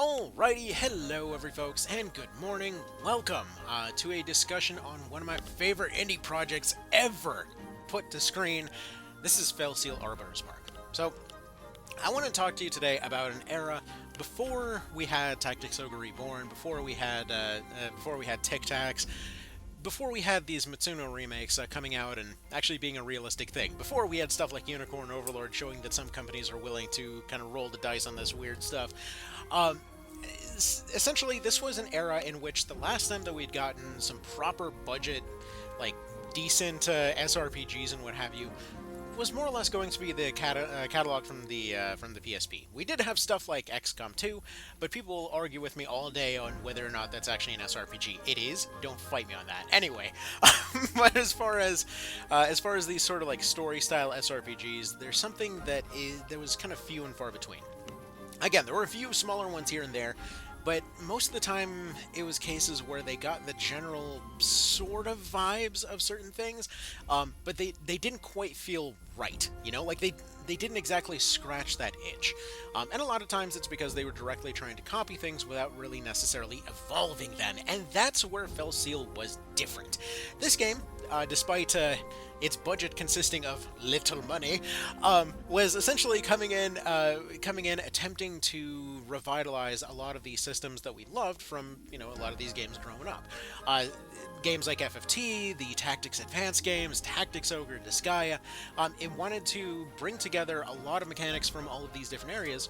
Alrighty, hello every folks, and good morning. Welcome to a discussion on one of my favorite indie projects ever put to screen. This is Felseal Arbiter's Mark. So, I want to talk to you today about an era before we had Tactics Ogre Reborn, before we had Tic Tacs, before we had these Mitsuno remakes coming out and actually being a realistic thing, before we had stuff like Unicorn Overlord showing that some companies are willing to kind of roll the dice on this weird stuff. Essentially, this was an era in which the last time that we'd gotten some proper budget, like decent SRPGs and what have you, was more or less going to be the catalog from the PSP. We did have stuff like XCOM 2, but people will argue with me all day on whether or not that's actually an SRPG. It is. Don't fight me on that. Anyway, but as far as these sort of like story style SRPGs, there's something that was kind of few and far between. Again, there were a few smaller ones here and there, but most of the time it was cases where they got the general sort of vibes of certain things, but they didn't quite feel right, you know? Like, they didn't exactly scratch that itch. And a lot of times it's because they were directly trying to copy things without really necessarily evolving them, and that's where Felseal was different. This game, despite its budget consisting of little money, was essentially coming in attempting to revitalize a lot of these systems that we loved from, you know, a lot of these games growing up. Games like FFT, the Tactics Advanced games, Tactics Ogre, Disgaea. It wanted to bring together a lot of mechanics from all of these different areas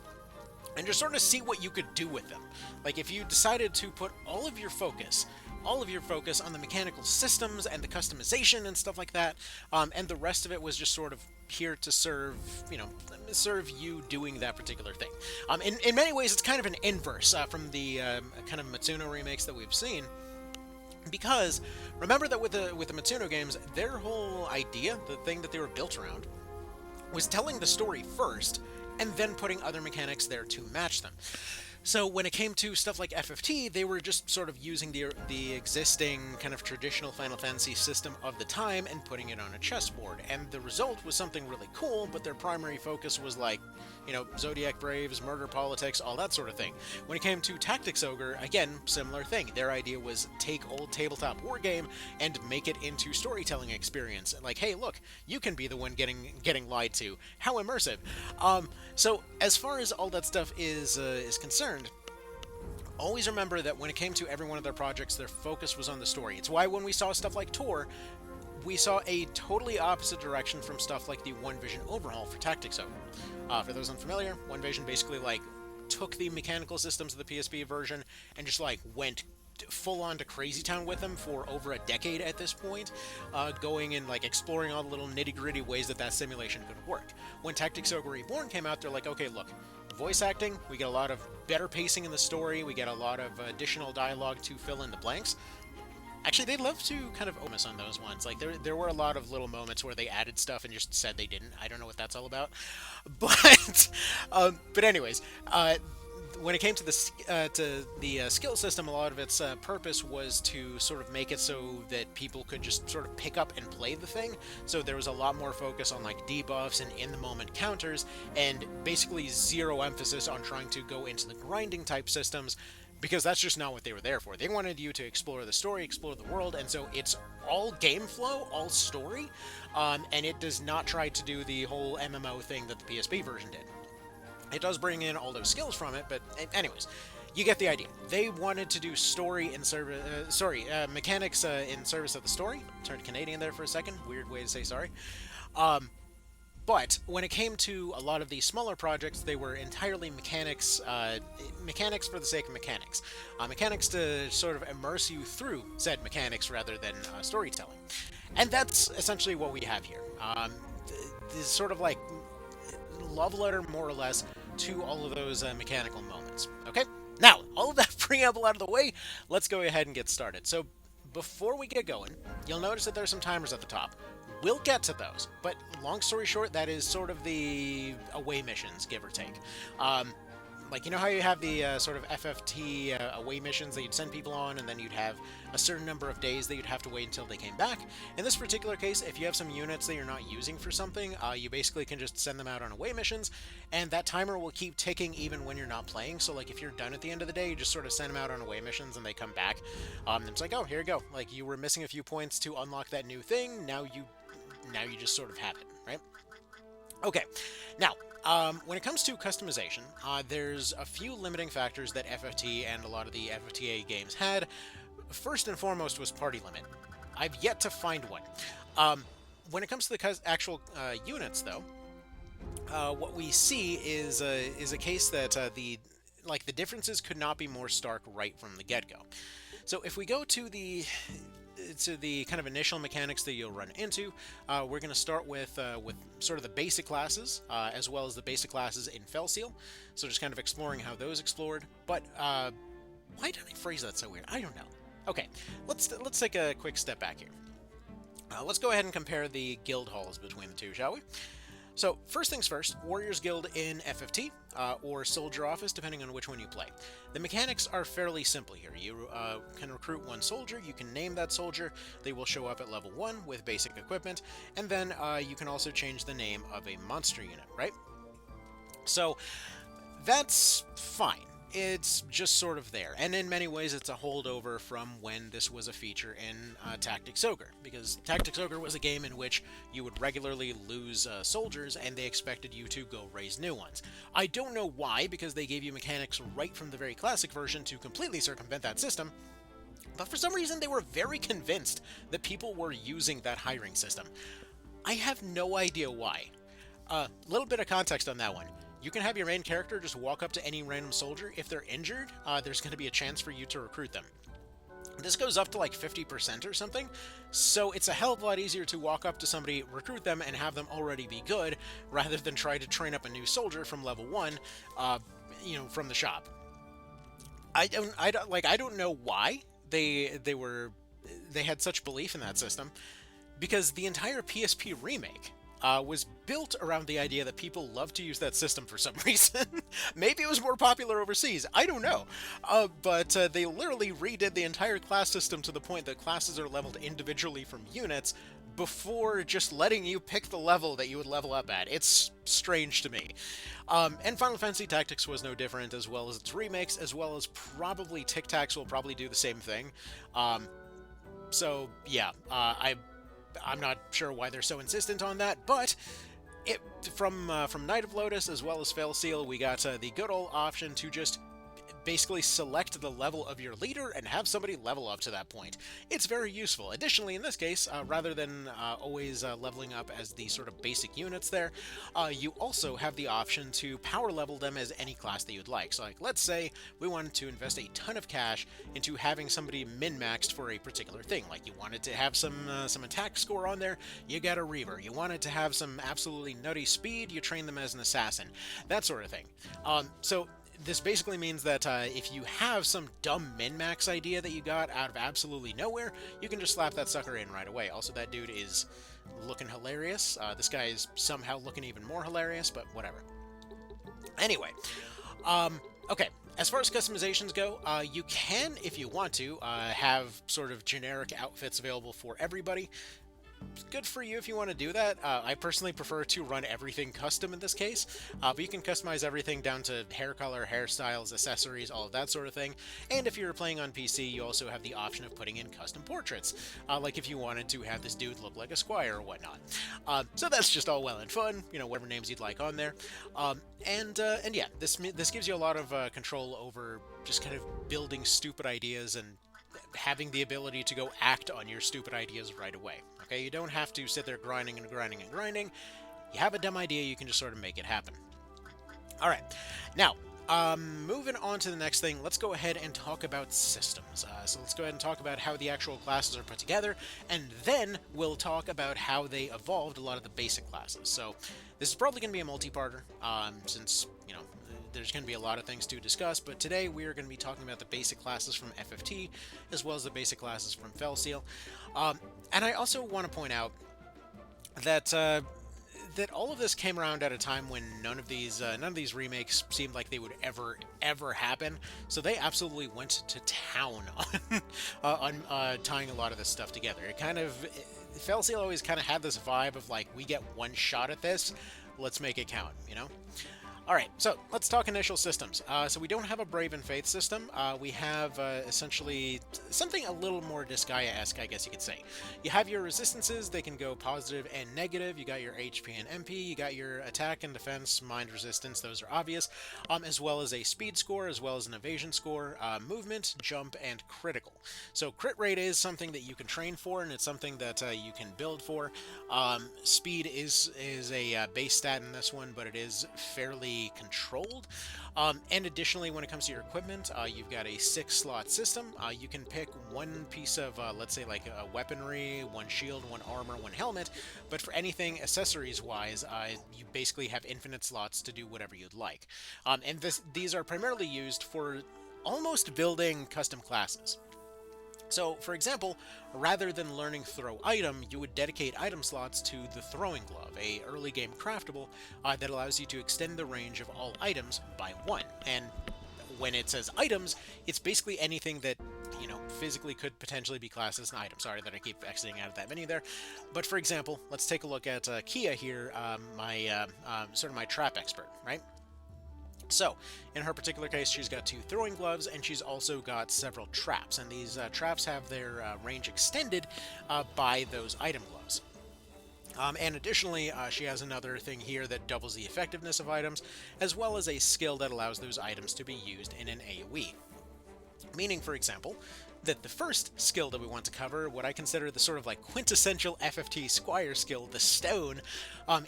and just sort of see what you could do with them. Like, if you decided to put all of your focus on the mechanical systems and the customization and stuff like that, and the rest of it was just sort of here to serve you doing that particular thing. In many ways, it's kind of an inverse from the kind of Mitsuno remakes that we've seen. Because remember that with the Mitsuno games, their whole idea, the thing that they were built around, was telling the story first, and then putting other mechanics there to match them. So when it came to stuff like FFT, they were just sort of using the existing kind of traditional Final Fantasy system of the time and putting it on a chessboard. And the result was something really cool, but their primary focus was like, you know, Zodiac Braves, murder politics, all that sort of thing. When it came to Tactics Ogre, again, similar thing. Their idea was take old tabletop wargame and make it into storytelling experience. Like, hey, look, you can be the one getting lied to. How immersive. So as far as all that stuff is concerned, always remember that when it came to every one of their projects, their focus was on the story. It's why when we saw stuff like Tor, we saw a totally opposite direction from stuff like the One Vision overhaul for Tactics Ogre. For those unfamiliar, One Vision basically like took the mechanical systems of the PSP version and just like went full on to Crazy Town with them for over a decade at this point, going and like exploring all the little nitty-gritty ways that simulation could work. When Tactics Ogre Reborn came out, they're like, okay, look, voice acting, we get a lot of better pacing in the story, we get a lot of additional dialogue to fill in the blanks. Actually, they'd love to kind of omit on those ones. Like, there were a lot of little moments where they added stuff and just said they didn't. I don't know what that's all about. But anyways, when it came to the skill system, a lot of its purpose was to sort of make it so that people could just sort of pick up and play the thing. So there was a lot more focus on like debuffs and in-the-moment counters, and basically zero emphasis on trying to go into the grinding type systems, because that's just not what they were there for. They wanted you to explore the story, explore the world, and so it's all game flow, all story, and it does not try to do the whole MMO thing that the PSP version did. It does bring in all those skills from it, but anyways, you get the idea. They wanted to do story in service, mechanics in service of the story. Turned Canadian there for a second. Weird way to say sorry. But when it came to a lot of these smaller projects, they were entirely mechanics for the sake of mechanics. Mechanics to sort of immerse you through said mechanics rather than storytelling. And that's essentially what we have here. This sort of like love letter, more or less, to all of those mechanical moments. Okay? Now, all of that preamble out of the way, let's go ahead and get started. So, before we get going, you'll notice that there's some timers at the top. We'll get to those, but long story short, that is sort of the away missions, give or take. like, you know how you have the sort of FFT away missions that you'd send people on, and then you'd have a certain number of days that you'd have to wait until they came back? In this particular case, if you have some units that you're not using for something, you basically can just send them out on away missions, and that timer will keep ticking even when you're not playing. So, like, if you're done at the end of the day, you just sort of send them out on away missions, and they come back. And it's like, oh, here you go. Like, you were missing a few points to unlock that new thing. Now you just sort of have it, right? Okay, now, when it comes to customization, there's a few limiting factors that FFT and a lot of the FFTA games had. First and foremost was party limit. I've yet to find one. When it comes to the actual units, though, what we see is a case that the differences could not be more stark right from the get-go. So if we go to the kind of initial mechanics that you'll run into, we're going to start with sort of the basic classes, as well as the basic classes in Felseal. So just kind of exploring how those explored. But why did I phrase that so weird? I don't know. Okay, let's take a quick step back here. Let's go ahead and compare the guild halls between the two, shall we? So, first things first, Warriors Guild in FFT, or Soldier Office, depending on which one you play. The mechanics are fairly simple here. You can recruit one soldier, you can name that soldier, they will show up at level 1 with basic equipment, and then you can also change the name of a monster unit, right? So, that's fine. It's just sort of there, and in many ways it's a holdover from when this was a feature in Tactics Ogre, because Tactics Ogre was a game in which you would regularly lose soldiers and they expected you to go raise new ones. I don't know why, because they gave you mechanics right from the very classic version to completely circumvent that system, but for some reason they were very convinced that people were using that hiring system. I have no idea why. Little bit of context on that one. You can have your main character just walk up to any random soldier. If they're injured, there's going to be a chance for you to recruit them. This goes up to like 50% or something, so it's a hell of a lot easier to walk up to somebody, recruit them, and have them already be good, rather than try to train up a new soldier from level 1, from the shop. I don't know why they had such belief in that system, because the entire PSP remake was built around the idea that people love to use that system for some reason. Maybe it was more popular overseas, I don't know. But they literally redid the entire class system to the point that classes are leveled individually from units before just letting you pick the level that you would level up at. It's strange to me. And Final Fantasy Tactics was no different, as well as its remakes, as well as probably Tic Tacs will probably do the same thing. So yeah, I'm not sure why they're so insistent on that, but from Night of Lotus as well as Felseal, we got the good old option to just basically select the level of your leader and have somebody level up to that point. It's very useful. Additionally, in this case, rather than always leveling up as the sort of basic units there, you also have the option to power level them as any class that you'd like. So, like, let's say we wanted to invest a ton of cash into having somebody min-maxed for a particular thing. Like, you wanted to have some attack score on there, you got a Reaver. You wanted to have some absolutely nutty speed, you train them as an assassin. That sort of thing. So this basically means that if you have some dumb min-max idea that you got out of absolutely nowhere, you can just slap that sucker in right away. Also, that dude is looking hilarious. This guy is somehow looking even more hilarious, but whatever. Anyway, okay. As far as customizations go, you can, if you want to, have sort of generic outfits available for everybody. Good for you if you want to do that. I personally prefer to run everything custom in this case, but you can customize everything down to hair color, hairstyles, accessories, all of that sort of thing. And if you're playing on PC, you also have the option of putting in custom portraits, like if you wanted to have this dude look like a squire or whatnot. So that's just all well and fun, you know, whatever names you'd like on there. And yeah, this gives you a lot of control over just kind of building stupid ideas and having the ability to go act on your stupid ideas right away. Okay, you don't have to sit there grinding and grinding and grinding. You have a dumb idea, you can just sort of make it happen. Alright, now, moving on to the next thing, let's go ahead and talk about systems. So let's go ahead and talk about how the actual classes are put together, and then we'll talk about how they evolved a lot of the basic classes. So this is probably going to be a multi-parter, since, you know, there's going to be a lot of things to discuss, but today we are going to be talking about the basic classes from FFT, as well as the basic classes from Felseal. And I also want to point out that that all of this came around at a time when none of these remakes seemed like they would ever happen. So they absolutely went to town on tying a lot of this stuff together. Felseal always kind of had this vibe of like, we get one shot at this, let's make it count, you know? Alright, so let's talk initial systems. So we don't have a Brave and Faith system. We have essentially something a little more Disgaea-esque, I guess you could say. You have your resistances, they can go positive and negative. You got your HP and MP, you got your attack and defense, mind resistance, those are obvious, as well as a speed score, as well as an evasion score, movement, jump, and critical. So crit rate is something that you can train for, and it's something that you can build for. Speed is a base stat in this one, but it is fairly controlled. And additionally, when it comes to your equipment, you've got a 6-slot system. You can pick one piece of, let's say, like a weaponry, one shield, one armor, one helmet, but for anything accessories-wise, you basically have infinite slots to do whatever you'd like. And these are primarily used for almost building custom classes. So, for example, rather than learning throw item, you would dedicate item slots to the throwing glove, a early game craftable that allows you to extend the range of all items by 1. And when it says items, it's basically anything that, you know, physically could potentially be classed as an item. Sorry that I keep exiting out of that menu there. But for example, let's take a look at Kia here, sort of my trap expert, right? So, in her particular case, she's got 2 throwing gloves, and she's also got several traps, and these traps have their range extended by those item gloves. And additionally, she has another thing here that doubles the effectiveness of items, as well as a skill that allows those items to be used in an AoE. Meaning, for example, that the first skill that we want to cover, what I consider the sort of like quintessential FFT Squire skill, the Stone,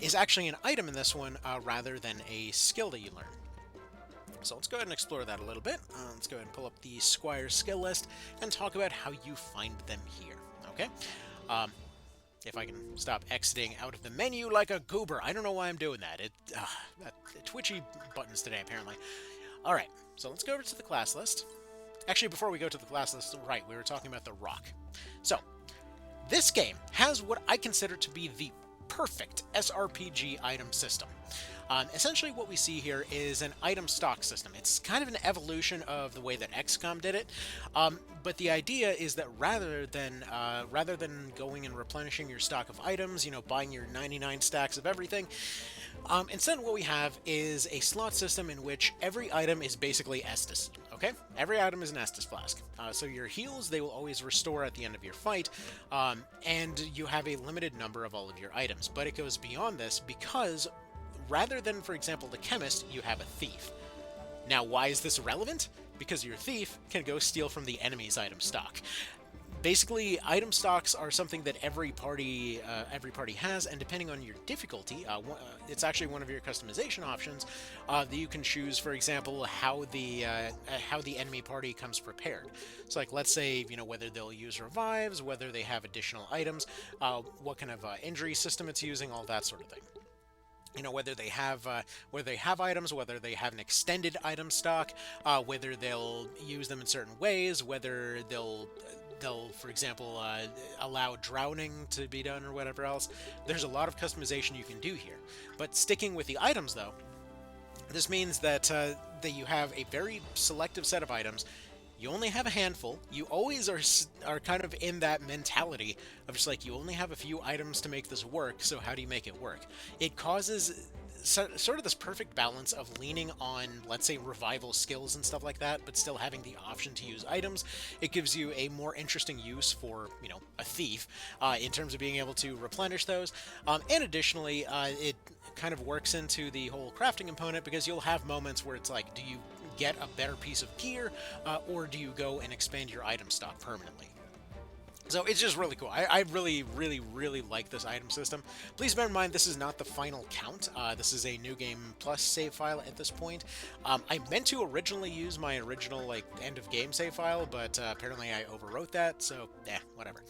is actually an item in this one rather than a skill that you learn. So let's go ahead and explore that a little bit. Let's go ahead and pull up the Squire skill list and talk about how you find them here, okay? If I can stop exiting out of the menu like a goober. I don't know why I'm doing that. Twitchy buttons today, apparently. Alright, so let's go over to the class list. Actually, before we go to the class list, right, we were talking about the rock. So, this game has what I consider to be the perfect SRPG item system. Essentially what we see here is an item stock system. It's kind of an evolution of the way that XCOM did it, but the idea is that rather than going and replenishing your stock of items, you know, buying your 99 stacks of everything, instead what we have is a slot system in which every item is basically Estus. Okay? Every item is an Estus flask. So your heals, they will always restore at the end of your fight, and you have a limited number of all of your items. But it goes beyond this because rather than, for example, the chemist, you have a thief. Now, why is this relevant? Because your thief can go steal from the enemy's item stock. Basically, item stocks are something that every party has, and depending on your difficulty, it's actually one of your customization options that you can choose. For example, how the enemy party comes prepared. So, like, let's say, you know, whether they'll use revives, whether they have additional items, what kind of injury system it's using, all that sort of thing. You know, whether they have items, whether they have an extended item stock, whether they'll use them in certain ways, whether they'll, for example, allow drowning to be done or whatever else. There's a lot of customization you can do here. But sticking with the items, though, this means that you have a very selective set of items. You only have a handful. You always are kind of in that mentality of just like, you only have a few items to make this work, so how do you make it work? It causes sort of this perfect balance of leaning on, let's say, revival skills and stuff like that, but still having the option to use items. It gives you a more interesting use for, you know, a thief in terms of being able to replenish those. And additionally, it kind of works into the whole crafting component, because you'll have moments where it's like, do you get a better piece of gear, or do you go and expand your item stock permanently? So it's just really cool. I really, really, really like this item system. Please bear in mind, this is not the final count. This is a New Game Plus save file at this point. I meant to originally use my original, like, end of game save file, but apparently I overwrote that, so whatever.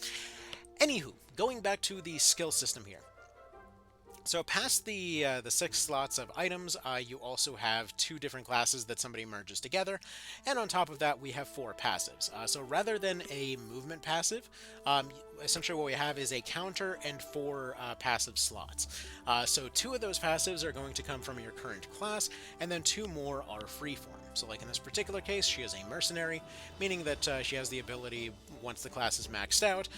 Anywho, going back to the skill system here. So past the 6 slots of items, you also have 2 different classes that somebody merges together, and on top of that, we have 4 passives. So rather than a movement passive, essentially what we have is a counter and 4 passive slots. So 2 of those passives are going to come from your current class, and then 2 more are freeform. So like in this particular case, she is a mercenary, meaning that she has the ability, once the class is maxed out,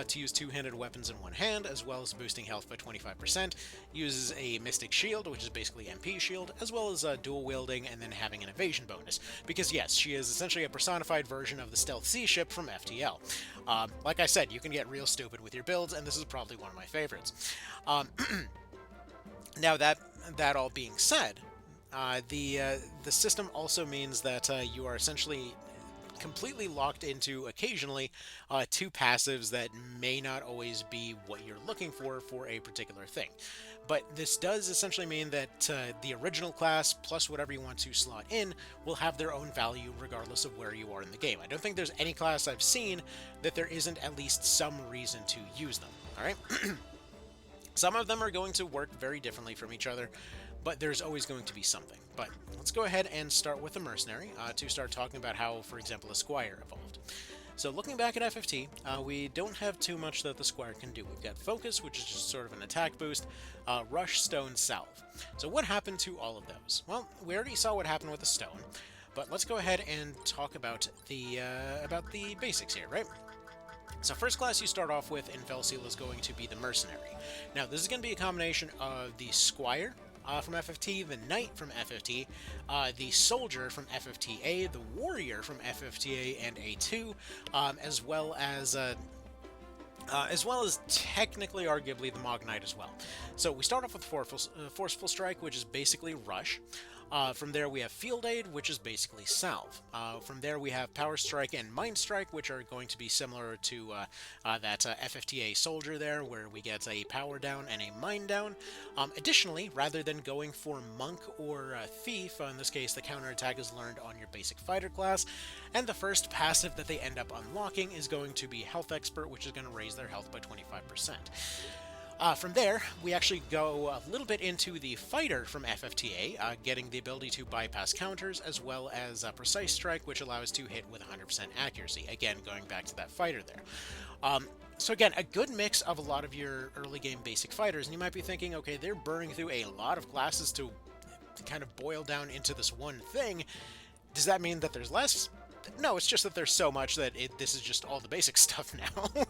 to use 2-handed weapons in one hand, as well as boosting health by 25%, uses a mystic shield, which is basically MP shield, as well as dual wielding and then having an evasion bonus. Because yes, she is essentially a personified version of the stealth sea ship from FTL. Like I said, you can get real stupid with your builds, and this is probably one of my favorites. Now that all being said, the system also means that you are essentially completely locked into occasionally 2 passives that may not always be what you're looking for a particular thing. But this does essentially mean that the original class plus whatever you want to slot in will have their own value regardless of where you are in the game. I don't think there's any class I've seen that there isn't at least some reason to use them. All right. Some of them are going to work very differently from each other, but there's always going to be something. But let's go ahead and start with the Mercenary to start talking about how, for example, a Squire evolved. So looking back at FFT, we don't have too much that the Squire can do. We've got Focus, which is just sort of an attack boost, Rush, Stone, Salve. So what happened to all of those? Well, we already saw what happened with the Stone, but let's go ahead and talk about the basics here, right? So first class you start off with in Felseal is going to be the Mercenary. Now this is going to be a combination of the Squire from FFT, the Knight from FFT, the Soldier from FFTA, the Warrior from FFTA and A2, as well as technically, arguably, the Mog Knight as well. So we start off with Forceful Strike, which is basically Rush. From there we have Field Aid, which is basically Salve. From there we have Power Strike and Mind Strike, which are going to be similar to that FFTA Soldier there, where we get a Power down and a Mind down. Additionally, rather than going for Monk or Thief, in this case the counterattack is learned on your basic fighter class, and the first passive that they end up unlocking is going to be Health Expert, which is going to raise their health by 25%. From there, we actually go a little bit into the Fighter from FFTA, getting the ability to bypass counters, as well as Precise Strike, which allows to hit with 100% accuracy. Again, going back to that Fighter there. So again, a good mix of a lot of your early game basic fighters, and you might be thinking, okay, they're burning through a lot of classes to kind of boil down into this one thing. Does that mean that there's less? No, it's just that there's so much that this is just all the basic stuff now.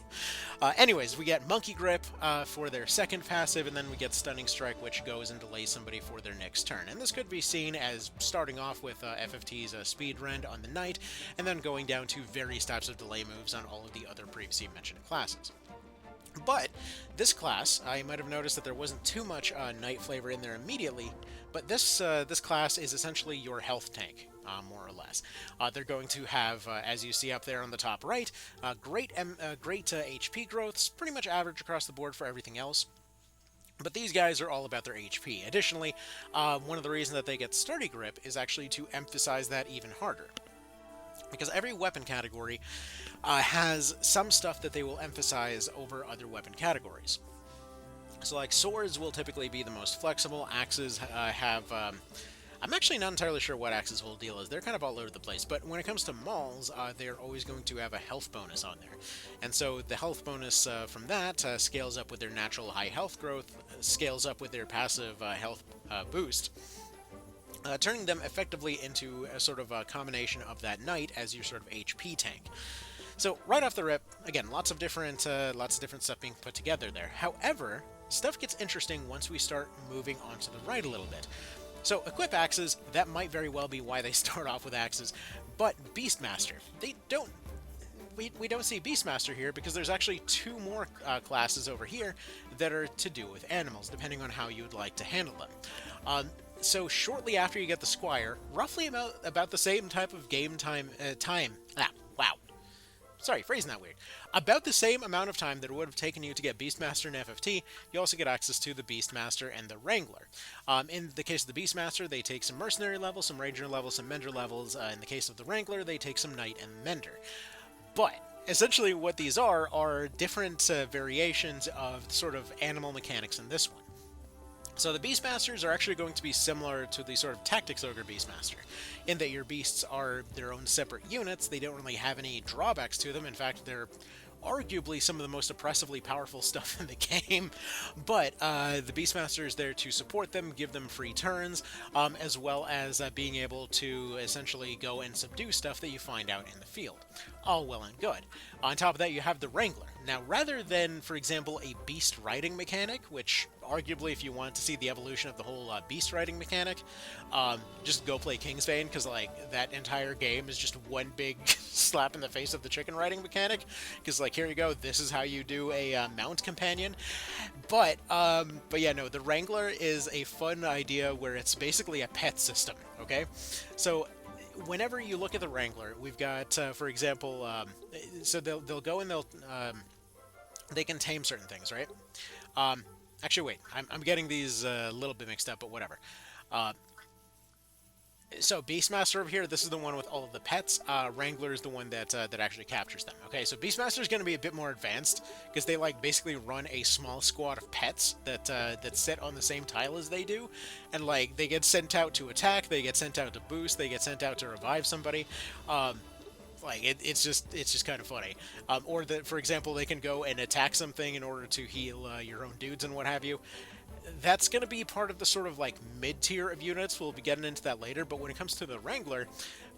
Anyways, we get Monkey Grip for their second passive, and then we get Stunning Strike, which goes and delays somebody for their next turn. And this could be seen as starting off with FFT's Speed Rend on the Knight, and then going down to various types of delay moves on all of the other previously mentioned classes. But this class, I might have noticed that there wasn't too much Knight flavor in there immediately, but this class is essentially your health tank. More or less. They're going to have, as you see up there on the top right, great HP growths, pretty much average across the board for everything else. But these guys are all about their HP. Additionally, one of the reasons that they get Sturdy Grip is actually to emphasize that even harder. Because every weapon category has some stuff that they will emphasize over other weapon categories. So like swords will typically be the most flexible, axes have... I'm actually not entirely sure what Axe's whole deal is. They're kind of all over the place. But when it comes to Mauls, they're always going to have a health bonus on there. And so the health bonus from that scales up with their natural high health growth, scales up with their passive health boost, turning them effectively into a sort of a combination of that Knight as your sort of HP tank. So right off the rip, again, lots of different stuff being put together there. However, stuff gets interesting once we start moving on to the right a little bit. So, equip axes, that might very well be why they start off with axes, but Beastmaster, we don't see Beastmaster here because there's actually 2 more classes over here that are to do with animals, depending on how you would like to handle them. So shortly after you get the Squire, roughly about the same type of game time, Sorry, phrasing that weird. About the same amount of time that it would have taken you to get Beastmaster and FFT, you also get access to the Beastmaster and the Wrangler. In the case of the Beastmaster, they take some Mercenary levels, some Ranger levels, some Mender levels. In the case of the Wrangler, they take some Knight and Mender. But essentially what these are different variations of sort of animal mechanics in this one. So the Beastmasters are actually going to be similar to the sort of Tactics Ogre Beastmaster, in that your beasts are their own separate units. They don't really have any drawbacks to them. In fact, they're arguably some of the most oppressively powerful stuff in the game. But the Beastmaster is there to support them, give them free turns, as well as being able to essentially go and subdue stuff that you find out in the field. All well and good. On top of that, you have the Wrangler. Now, rather than, for example, a beast riding mechanic, which arguably, if you want to see the evolution of the whole beast riding mechanic, just go play Kingsbane, because like that entire game is just one big slap in the face of the chicken riding mechanic. Because like, here you go, this is how you do a mount companion. But yeah, no, the Wrangler is a fun idea where it's basically a pet system. Okay, so whenever you look at the Wrangler, we've got, for example, so they'll go and they can tame certain things, right? Actually, wait, I'm getting these a little bit mixed up, but whatever. So Beastmaster over here, this is the one with all of the pets. Wrangler is the one that actually captures them. Okay, so Beastmaster is going to be a bit more advanced because they like basically run a small squad of pets that sit on the same tile as they do, and like they get sent out to attack, they get sent out to boost, they get sent out to revive somebody. Like it's just kind of funny. Or that, for example, they can go and attack something in order to heal your own dudes and what have you. That's going to be part of the sort of like mid-tier of units. We'll be getting into that later. But when it comes to the Wrangler,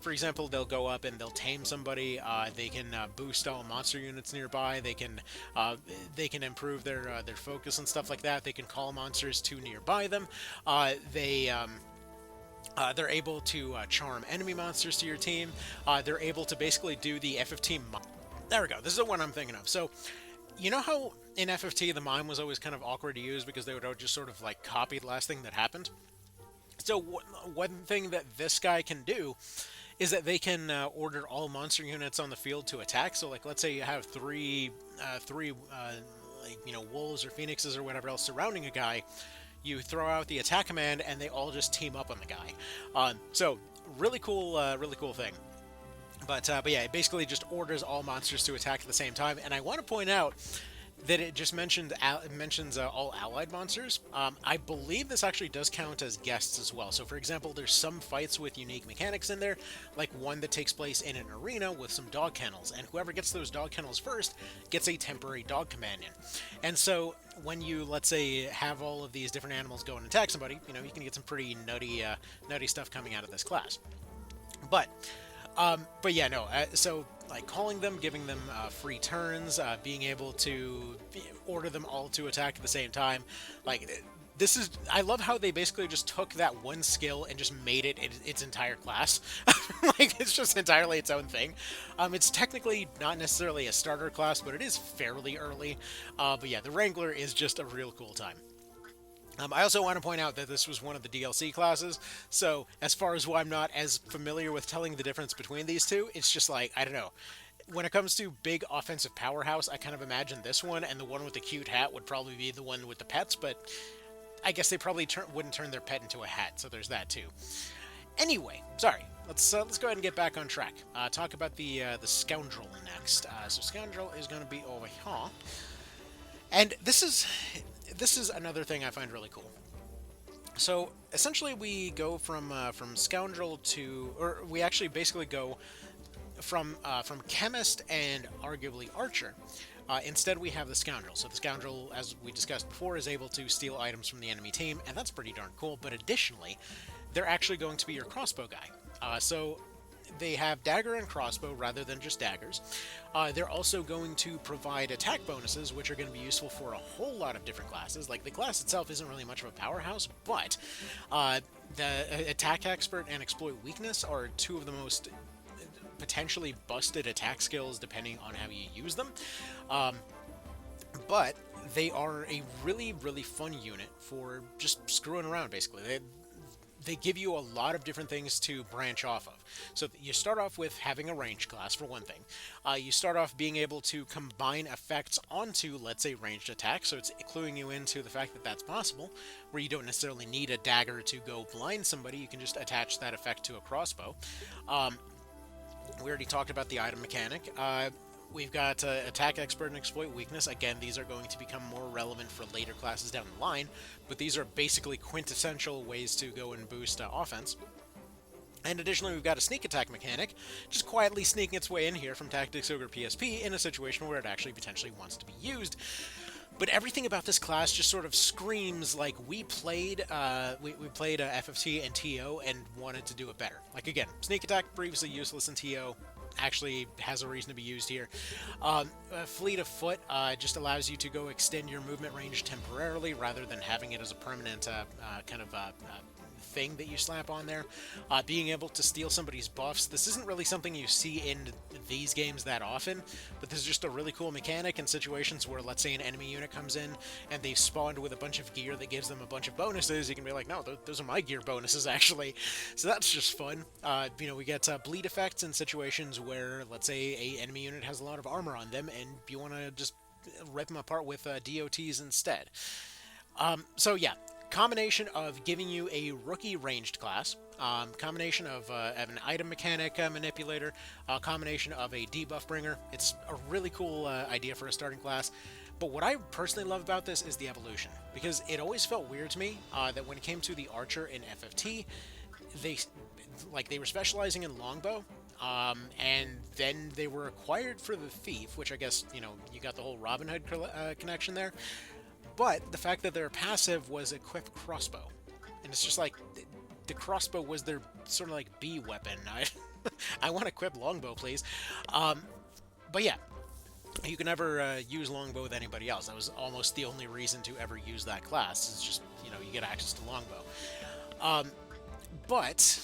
for example, they'll go up and they'll tame somebody. They can boost all monster units nearby. They can improve their focus and stuff like that. They can call monsters to nearby them. They're able to charm enemy monsters to your team. They're able to basically do the FFT. There we go. This is the one I'm thinking of. So, you know how in FFT the mime was always kind of awkward to use because they would just sort of like copy the last thing that happened? So one thing that this guy can do is that they can order all monster units on the field to attack. So like, let's say you have three like, you know, wolves or phoenixes or whatever else surrounding a guy. You throw out the attack command and they all just team up on the guy. So really cool thing. But yeah, it basically just orders all monsters to attack at the same time. And I want to point out that it just mentions all allied monsters. I believe this actually does count as guests as well. So for example, there's some fights with unique mechanics in there, like one that takes place in an arena with some dog kennels, and whoever gets those dog kennels first gets a temporary dog companion. And so when you, let's say, have all of these different animals go and attack somebody, you know, you can get some pretty nutty stuff coming out of this class. But yeah, no, so like calling them, giving them free turns, being able to order them all to attack at the same time, like this is, I love how they basically just took that one skill and just made it its entire class. Like it's just entirely its own thing. It's technically not necessarily a starter class, but it is fairly early. But yeah, the Wrangler is just a real cool time. I also want to point out that this was one of the DLC classes, so as far as why I'm not as familiar with telling the difference between these two, it's just like, I don't know. When it comes to big offensive powerhouse, I kind of imagine this one, and the one with the cute hat would probably be the one with the pets, but I guess they probably wouldn't turn their pet into a hat, so there's that too. Anyway, sorry. Let's go ahead and get back on track. Talk about the Scoundrel next. So Scoundrel is going to be over here. And this is another thing I find really cool. So essentially, we go from Scoundrel to, or we actually basically go from Chemist and arguably Archer. Instead, we have the Scoundrel. So the Scoundrel, as we discussed before, is able to steal items from the enemy team, and that's pretty darn cool. But additionally, they're actually going to be your crossbow guy. So they have dagger and crossbow rather than just daggers. They're also going to provide attack bonuses, which are going to be useful for a whole lot of different classes. Like, the class itself isn't really much of a powerhouse, but the attack expert and exploit weakness are two of the most potentially busted attack skills depending on how you use them. But they are a really, really fun unit for just screwing around, basically. They give you a lot of different things to branch off of. So you start off with having a range class, for one thing. You start off being able to combine effects onto, let's say, ranged attacks, so it's cluing you into the fact that that's possible, where you don't necessarily need a dagger to go blind somebody, you can just attach that effect to a crossbow. We already talked about the item mechanic. We've got Attack Expert and Exploit Weakness. Again, these are going to become more relevant for later classes down the line, but these are basically quintessential ways to go and boost offense. And additionally, we've got a sneak attack mechanic, just quietly sneaking its way in here from Tactics Ogre PSP in a situation where it actually potentially wants to be used. But everything about this class just sort of screams like we played FFT and TO and wanted to do it better. Like, again, sneak attack previously useless in TO, actually has a reason to be used here. Fleet of Foot just allows you to go extend your movement range temporarily rather than having it as a permanent thing that you slap on there. Being able to steal somebody's buffs. This isn't really something you see in these games that often, but this is just a really cool mechanic in situations where, let's say, an enemy unit comes in and they've spawned with a bunch of gear that gives them a bunch of bonuses. You can be like, no, those are my gear bonuses, actually. So that's just fun. We get bleed effects in situations where, let's say, a enemy unit has a lot of armor on them and you want to just rip them apart with DOTs instead. So yeah, combination of giving you a rookie ranged class, combination of an item mechanic manipulator, combination of a debuff bringer. It's a really cool idea for a starting class. But what I personally love about this is the evolution, because it always felt weird to me that when it came to the archer in FFT, they were specializing in longbow, and then they were acquired for the thief, which I guess, you got the whole Robin Hood connection there. But the fact that their passive was equip crossbow, and it's just like the crossbow was their sort of like B weapon. I want to equip longbow, please. But yeah, you can never use longbow with anybody else. That was almost the only reason to ever use that class. It's just, you get access to longbow. But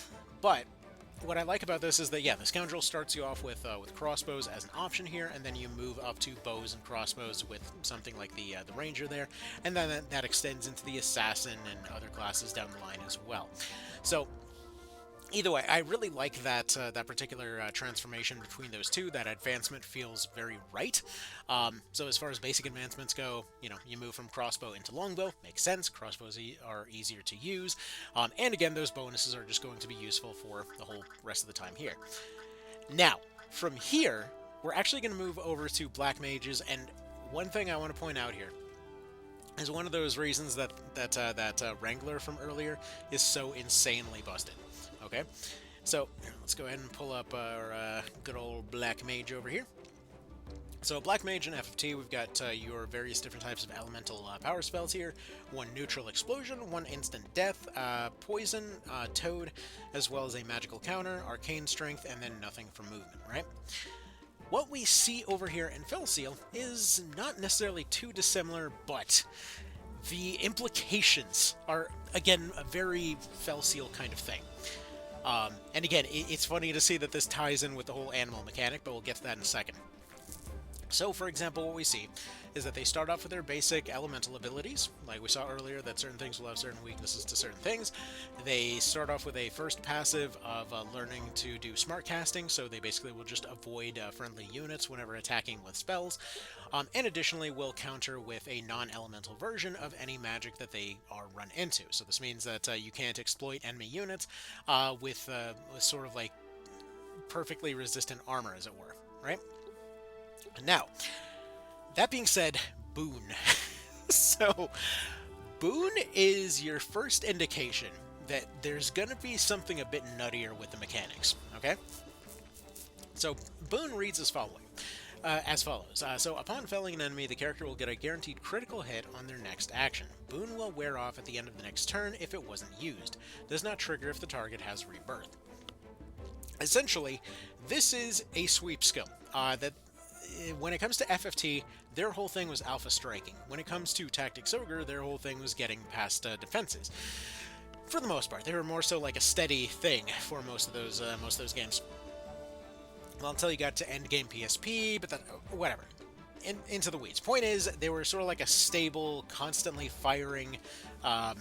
what I like about this is that, yeah, the Scoundrel starts you off with crossbows as an option here, and then you move up to bows and crossbows with something like the Ranger there, and then that extends into the Assassin and other classes down the line as well. So either way, I really like that particular transformation between those two. That advancement feels very right. So as far as basic advancements go, you move from crossbow into longbow. Makes sense. Crossbows are easier to use. And again, those bonuses are just going to be useful for the whole rest of the time here. Now, from here, we're actually going to move over to Black Mages. And one thing I want to point out here is one of those reasons that Wrangler from earlier is so insanely busted. Okay, so let's go ahead and pull up our good old Black Mage over here. So Black Mage and FFT, we've got your various different types of elemental power spells here. One neutral explosion, one instant death, poison, toad, as well as a magical counter, arcane strength, and then nothing for movement, right? What we see over here in Felseal is not necessarily too dissimilar, but the implications are, again, a very Felseal kind of thing. And again, it's funny to see that this ties in with the whole animal mechanic, but we'll get to that in a second. So, for example, what we see is that they start off with their basic elemental abilities. Like we saw earlier, that certain things will have certain weaknesses to certain things. They start off with a first passive of learning to do smart casting, so they basically will just avoid friendly units whenever attacking with spells. And additionally, will counter with a non-elemental version of any magic that they are run into. So this means that you can't exploit enemy units with sort of like perfectly resistant armor, as it were, right? Now, that being said, Boon. So, Boon is your first indication that there's going to be something a bit nuttier with the mechanics, okay? So, Boon reads as follows. So, upon felling an enemy, the character will get a guaranteed critical hit on their next action. Boon will wear off at the end of the next turn if it wasn't used. Does not trigger if the target has rebirth. Essentially, this is a sweep skill that when it comes to FFT, their whole thing was alpha striking. When it comes to Tactics Ogre, their whole thing was getting past defenses. For the most part, they were more so like a steady thing for most of those games. Well, until you got to endgame PSP, but then whatever. Into the weeds. Point is, they were sort of like a stable, constantly firing, I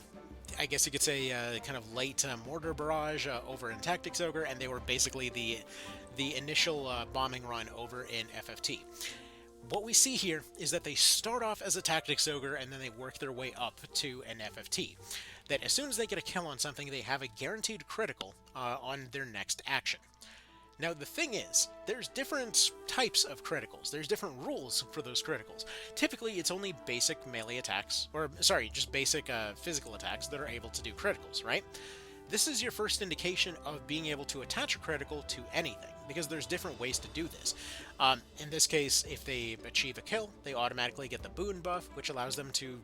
guess you could say, kind of light mortar barrage over in Tactics Ogre, and they were basically the initial bombing run over in FFT. What we see here is that they start off as a Tactics Ogre and then they work their way up to an FFT. That as soon as they get a kill on something, they have a guaranteed critical on their next action. Now, the thing is, there's different types of criticals. There's different rules for those criticals. Typically, it's only basic melee attacks, or, sorry, just basic physical attacks that are able to do criticals, right? This is your first indication of being able to attach a critical to anything, because there's different ways to do this. In this case, if they achieve a kill, they automatically get the boon buff, which allows them to,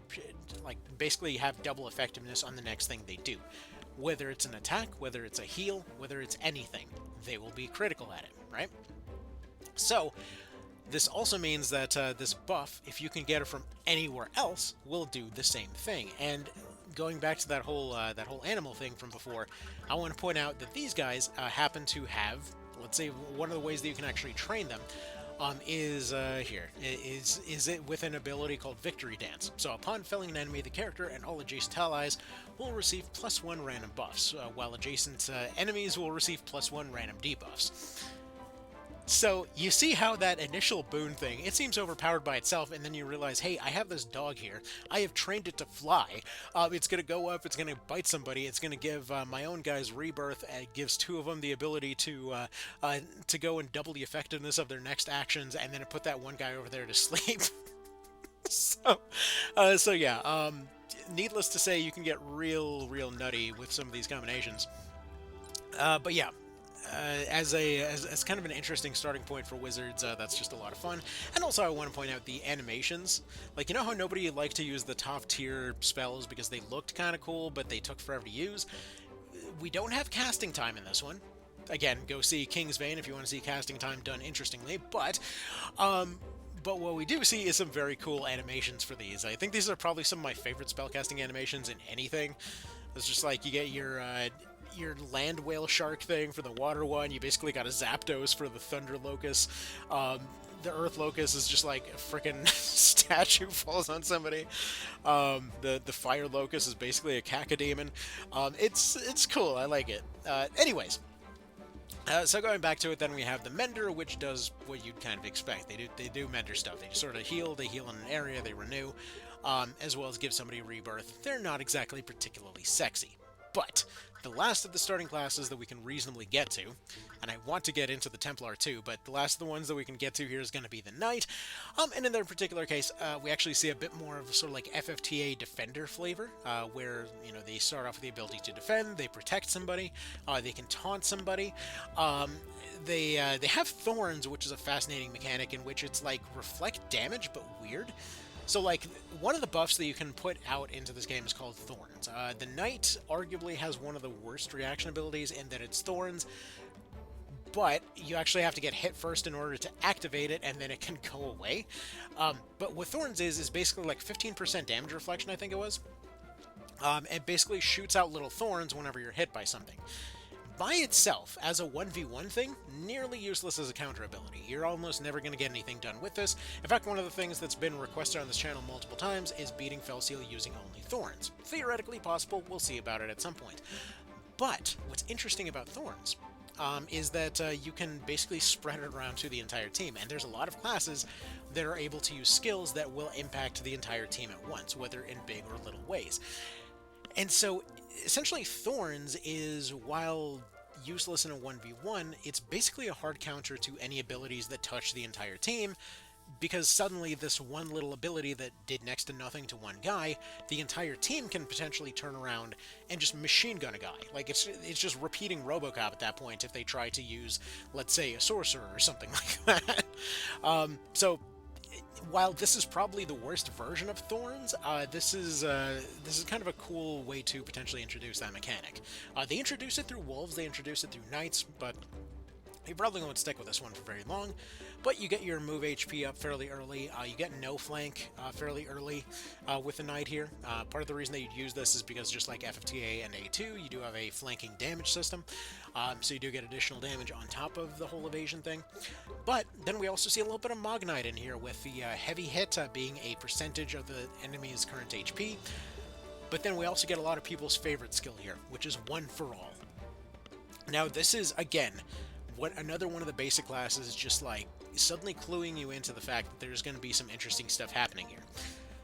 like, basically have double effectiveness on the next thing they do. Whether it's an attack, whether it's a heal, whether it's anything, they will be critical at it, right? So, this also means that this buff, if you can get it from anywhere else, will do the same thing. And going back to that whole animal thing from before, I want to point out that these guys happen to have, let's say, one of the ways that you can actually train them is it with an ability called Victory Dance. So upon felling an enemy, the character and all adjacent allies will receive +1 random buffs, while adjacent enemies will receive +1 random debuffs. So you see how that initial boon thing, it seems overpowered by itself, and then you realize, hey, I have this dog here. I have trained it to fly. It's going to go up, it's going to bite somebody, it's going to give my own guys rebirth, and it gives 2 of them the ability to go and double the effectiveness of their next actions, and then it put that one guy over there to sleep. So yeah, needless to say, you can get real nutty with some of these combinations. But yeah, as kind of an interesting starting point for wizards, that's just a lot of fun. And also I want to point out the animations. Like, you know how nobody liked to use the top tier spells because they looked kind of cool, but they took forever to use? We don't have casting time in this one. Again, go see King's Vein if you want to see casting time done interestingly, but what we do see is some very cool animations for these. I think these are probably some of my favorite spellcasting animations in anything. It's just like you get your land whale shark thing for the water one. You basically got a Zapdos for the thunder locust. The earth locust is just like a freaking statue falls on somebody. The fire locust is basically a cacodemon. It's cool. I like it. Anyways. So going back to it, then we have the Mender, which does what you'd kind of expect. They do Mender stuff. They sort of heal. They heal in an area. They renew, as well as give somebody rebirth. They're not exactly particularly sexy, but the last of the starting classes that we can reasonably get to, and I want to get into the Templar too, but the last of the ones that we can get to here is going to be the Knight. And in their particular case, we actually see a bit more of sort of like FFTA defender flavor, where, you know, they start off with the ability to defend, they protect somebody, they can taunt somebody. They have Thorns, which is a fascinating mechanic in which it's like reflect damage, but weird. So, like, one of the buffs that you can put out into this game is called Thorns. The Knight arguably has one of the worst reaction abilities in that it's Thorns, but you actually have to get hit first in order to activate it, and then it can go away. But what Thorns is basically like 15% damage reflection, I think it was. It basically shoots out little thorns whenever you're hit by something. By itself, as a 1v1 thing, nearly useless as a counter ability. You're almost never going to get anything done with this. In fact, one of the things that's been requested on this channel multiple times is beating Felseal using only Thorns. Theoretically possible, we'll see about it at some point. But what's interesting about Thorns is that you can basically spread it around to the entire team, and there's a lot of classes that are able to use skills that will impact the entire team at once, whether in big or little ways. And so, essentially, Thorns is, while useless in a 1v1, it's basically a hard counter to any abilities that touch the entire team, because suddenly this one little ability that did next to nothing to one guy, the entire team can potentially turn around and just machine gun a guy. Like, it's just repeating RoboCop at that point if they try to use, let's say, a sorcerer or something like that. So, while this is probably the worst version of Thorns, this is kind of a cool way to potentially introduce that mechanic. They introduce it through Wolves, they introduce it through Knights, but you probably won't stick with this one for very long. But you get your move HP up fairly early. You get no flank fairly early with the Knight here. Part of the reason that you'd use this is because just like FFTA and A2, you do have a flanking damage system. So you do get additional damage on top of the whole evasion thing. But then we also see a little bit of Mognite in here with the heavy hit being a percentage of the enemy's current HP. But then we also get a lot of people's favorite skill here, which is One for All. Now this is, again, another one of the basic classes, just like suddenly cluing you into the fact that there's going to be some interesting stuff happening here.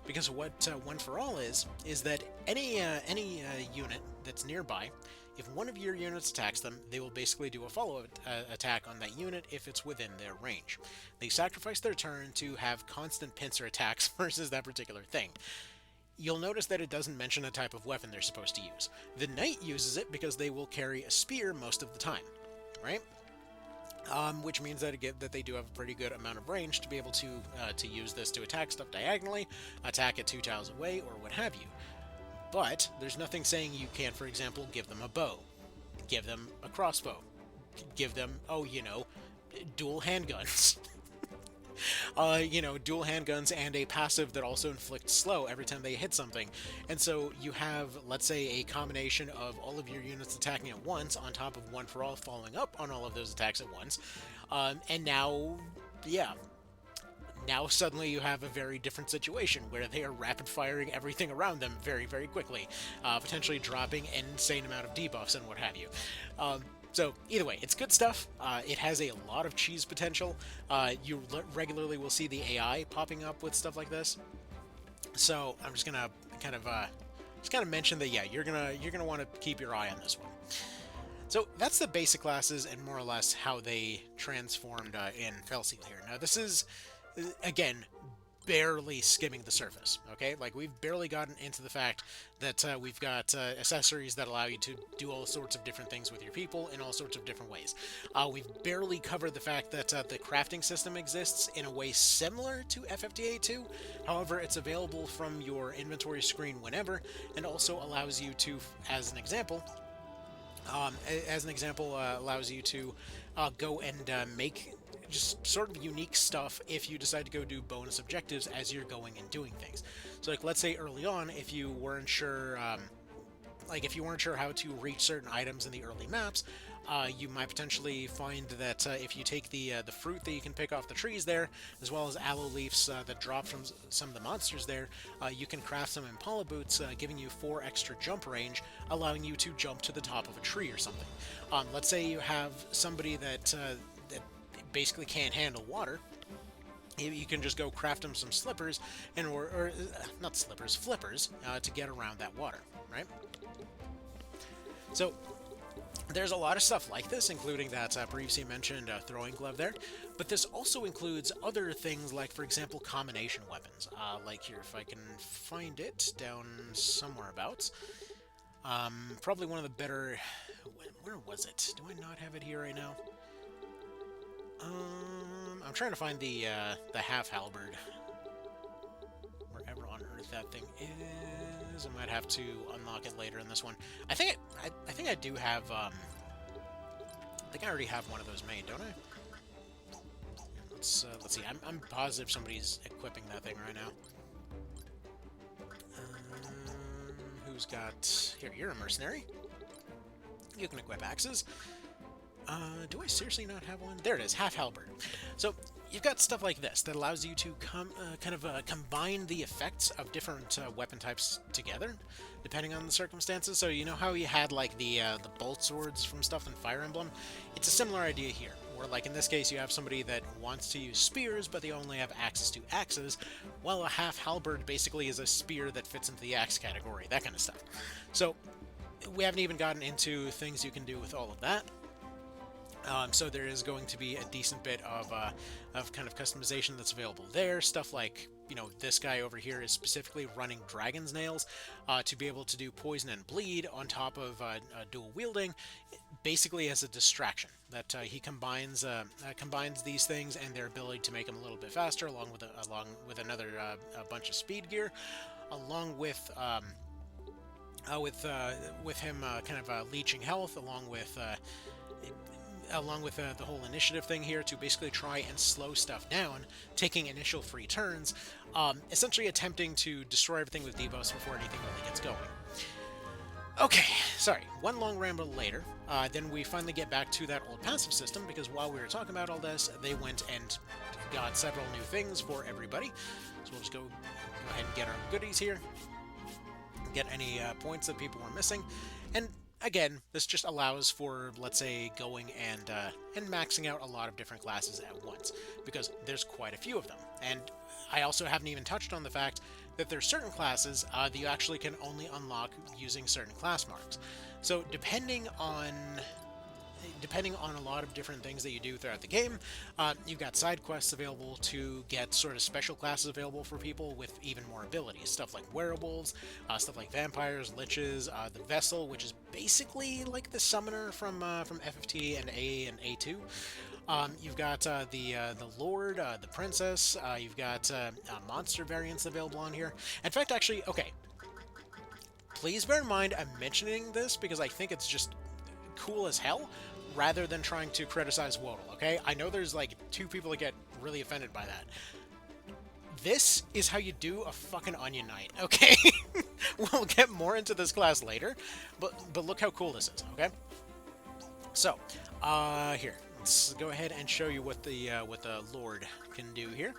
Because what One for All is that any unit that's nearby, if one of your units attacks them, they will basically do a follow attack on that unit if it's within their range. They sacrifice their turn to have constant pincer attacks versus that particular thing. You'll notice that it doesn't mention a type of weapon they're supposed to use. The knight uses it because they will carry a spear most of the time, right? Which means that they do have a pretty good amount of range to be able to use this to attack stuff diagonally, attack it 2 tiles away, or what have you. But there's nothing saying you can't, for example, give them a bow, give them a crossbow, give them, dual handguns. Dual handguns and a passive that also inflicts slow every time they hit something. And so you have, let's say, a combination of all of your units attacking at once on top of One for All following up on all of those attacks at once. And now suddenly you have a very different situation where they are rapid firing everything around them very, very quickly, potentially dropping an insane amount of debuffs and what have you. So either way, it's good stuff. It has a lot of cheese potential. You regularly will see the AI popping up with stuff like this. So I'm just gonna kind of mention that you're gonna want to keep your eye on this one. So that's the basic classes and more or less how they transformed in Felseal here. Now this is again barely skimming the surface, okay? Like, we've barely gotten into the fact that we've got accessories that allow you to do all sorts of different things with your people in all sorts of different ways. We've barely covered the fact that the crafting system exists in a way similar to FFT-A2. However, it's available from your inventory screen whenever, and also allows you to, as an example, allows you to go and make just sort of unique stuff if you decide to go do bonus objectives as you're going and doing things. So, like, let's say early on, if you weren't sure, how to reach certain items in the early maps, you might potentially find that if you take the fruit that you can pick off the trees there, as well as aloe leaves that drop from some of the monsters there, you can craft some Impala boots, giving you 4 extra jump range, allowing you to jump to the top of a tree or something. Let's say you have somebody that basically can't handle water. You can just go craft them some slippers, or not slippers, flippers, to get around that water, right? So there's a lot of stuff like this, including that previously mentioned throwing glove there, but this also includes other things like, for example, combination weapons. Like here, if I can find it down somewhere abouts. Probably one of the better... Where was it? Do I not have it here right now? I'm trying to find the half halberd. Wherever on earth that thing is, I might have to unlock it later in this one. I think I do have. I think I already have one of those made, don't I? Let's see. I'm positive somebody's equipping that thing right now. Who's got? Here, you're a mercenary. You can equip axes. Do I seriously not have one? There it is, half halberd. So you've got stuff like this that allows you to combine the effects of different weapon types together, depending on the circumstances. So you know how you had like the bolt swords from stuff in Fire Emblem? It's a similar idea here, where like in this case you have somebody that wants to use spears, but they only have access to axes, while a half halberd basically is a spear that fits into the axe category, that kind of stuff. So we haven't even gotten into things you can do with all of that. So there is going to be a decent bit of kind of customization that's available there. Stuff like, this guy over here is specifically running Dragon's Nails to be able to do poison and bleed on top of dual wielding, basically as a distraction. That he combines these things and their ability to make him a little bit faster, along with another a bunch of speed gear, along with him kind of leeching health, along with the whole initiative thing here to basically try and slow stuff down, taking initial free turns, essentially attempting to destroy everything with debuffs before anything really gets going. Okay, sorry, one long ramble later, then we finally get back to that old passive system, because while we were talking about all this, they went and got several new things for everybody. So we'll just go ahead and get our goodies here, get any points that people were missing, and again, this just allows for, let's say, going and maxing out a lot of different classes at once, because there's quite a few of them. And I also haven't even touched on the fact that there's certain classes that you actually can only unlock using certain class marks. So depending on a lot of different things that you do throughout the game. You've got side quests available to get sort of special classes available for people with even more abilities. Stuff like wearables, stuff like vampires, liches, the vessel, which is basically like the summoner from FFT and A2. You've got the Lord, the Princess. You've got monster variants available on here. In fact, actually, okay. Please bear in mind I'm mentioning this because I think it's just cool as hell, rather than trying to criticize Wodel, okay? I know there's like 2 people that get really offended by that. This is how you do a fucking Onion Knight, okay? We'll get more into this class later, but look how cool this is, okay? So, here, let's go ahead and show you what the Lord can do here.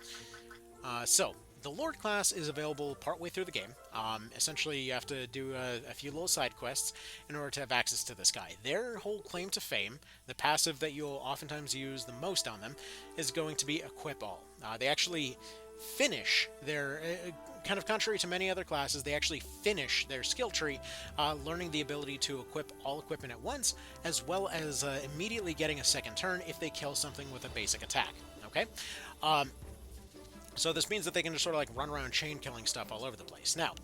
So, the Lord class is available partway through the game. Essentially, you have to do a few little side quests in order to have access to this guy. Their whole claim to fame, the passive that you'll oftentimes use the most on them, is going to be Equip All. They actually finish their, kind of contrary to many other classes, they actually finish their skill tree, learning the ability to equip all equipment at once, as well as immediately getting a second turn if they kill something with a basic attack, okay? So this means that they can just sort of like run around chain killing stuff all over the place. Now,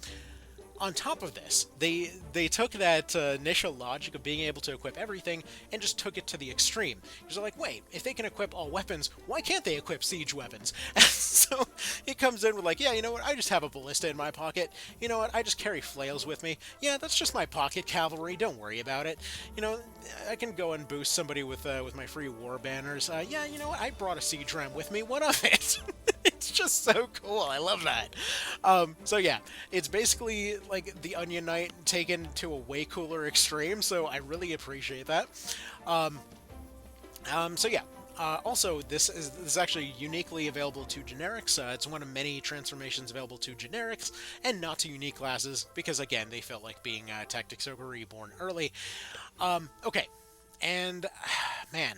on top of this, they took that initial logic of being able to equip everything and just took it to the extreme. Because they're like, wait, if they can equip all weapons, why can't they equip siege weapons? So he comes in with like, yeah, you know what, I just have a ballista in my pocket. You know what, I just carry flails with me. Yeah, that's just my pocket cavalry, don't worry about it. You know, I can go and boost somebody with my free war banners. Yeah, you know what, I brought a siege ram with me, what of it? It's just so cool. I love that. So yeah, it's basically like the Onion Knight taken to a way cooler extreme, so I really appreciate that. So yeah. Also, this is actually uniquely available to generics. It's one of many transformations available to generics and not to unique classes because, again, they felt like being Tactics Ogre Reborn early. Okay, and man,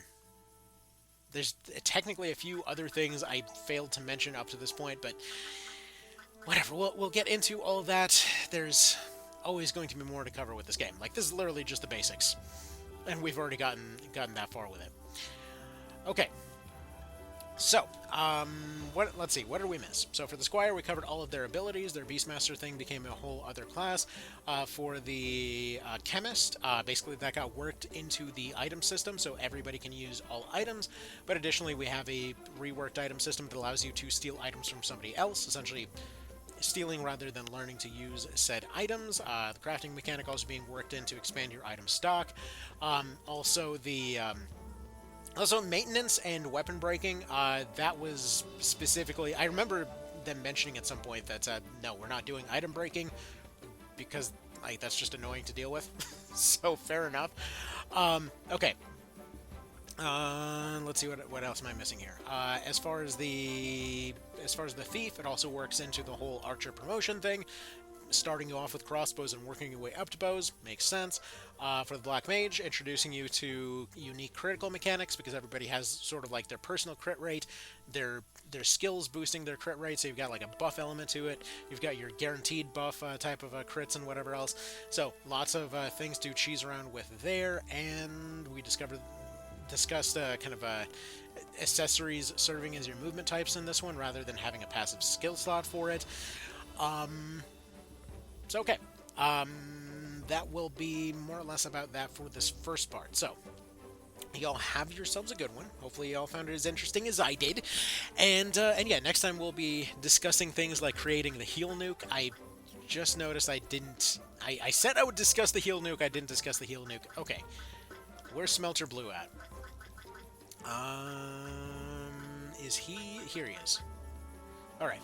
there's technically a few other things I failed to mention up to this point, but whatever. We'll get into all of that. There's always going to be more to cover with this game. Like, this is literally just the basics, and we've already gotten that far with it. Okay, so let's see, what did we miss? So for the Squire, we covered all of their abilities. Their Beastmaster thing became a whole other class. For the Chemist, basically that got worked into the item system, so everybody can use all items. But additionally, we have a reworked item system that allows you to steal items from somebody else, essentially stealing rather than learning to use said items. The crafting mechanic also being worked in to expand your item stock. Also, maintenance and weapon breaking, that was specifically... I remember them mentioning at some point that, no, we're not doing item breaking, because, like, that's just annoying to deal with. So, fair enough. Okay. Let's see, what else am I missing here? As far as the thief, it also works into the whole archer promotion thing. Starting you off with crossbows and working your way up to bows makes sense. For the Black Mage, introducing you to unique critical mechanics because everybody has sort of like their personal crit rate, their skills boosting their crit rate, so you've got like a buff element to it. You've got your guaranteed buff type of crits and whatever else. So lots of things to cheese around with there, and we discussed kind of accessories serving as your movement types in this one rather than having a passive skill slot for it. So, okay, that will be more or less about that for this first part. So, y'all have yourselves a good one. Hopefully y'all found it as interesting as I did. And yeah, next time we'll be discussing things like creating the heal nuke. I just noticed I didn't... I said I would discuss the heal nuke, I didn't discuss the heal nuke. Okay, where's Smelter Blue at? Is he... Here he is. Alright,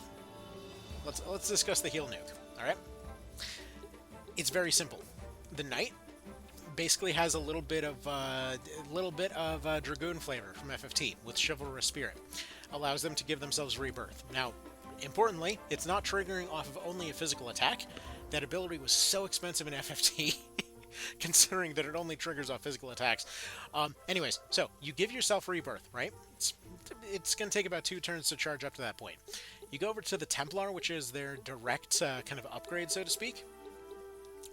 let's discuss the heal nuke, alright? It's very simple. The Knight basically has a little bit of Dragoon flavor from FFT with Chivalrous Spirit. Allows them to give themselves rebirth. Now, importantly, it's not triggering off of only a physical attack. That ability was so expensive in FFT, considering that it only triggers off physical attacks. Anyways, so you give yourself rebirth, right? It's going to take about 2 turns to charge up to that point. You go over to the Templar, which is their direct kind of upgrade, so to speak.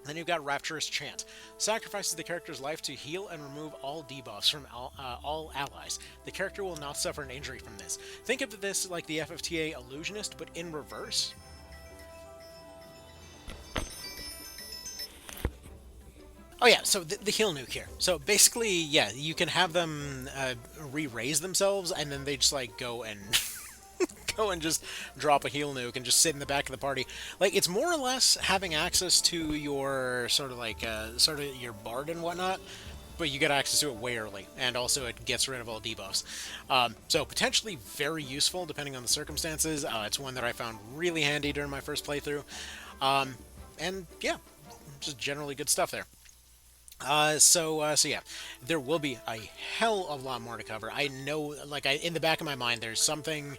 Then you've got Rapturous Chant. Sacrifices the character's life to heal and remove all debuffs from all allies. The character will not suffer an injury from this. Think of this like the FFTA Illusionist, but in reverse. Oh yeah, so the heal nuke here. So basically, yeah, you can have them re-raise themselves, and then they just like go and go and just drop a heal nuke and just sit in the back of the party. Like, it's more or less having access to your sort of like sort of your bard and whatnot, but you get access to it way early, and also it gets rid of all debuffs. So potentially very useful depending on the circumstances. It's one that I found really handy during my first playthrough, and yeah, just generally good stuff there. So yeah, there will be a hell of a lot more to cover. I know, like, in the back of my mind, there's something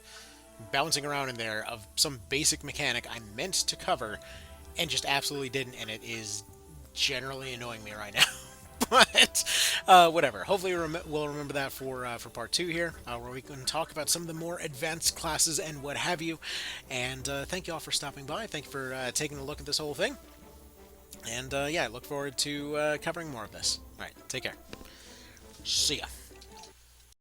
bouncing around in there of some basic mechanic I meant to cover and just absolutely didn't, and it is generally annoying me right now. But whatever. Hopefully we'll remember that for part 2 here, where we can talk about some of the more advanced classes and what have you. And thank you all for stopping by. Thank you for taking a look at this whole thing. And yeah, I look forward to covering more of this. All right, take care. See ya.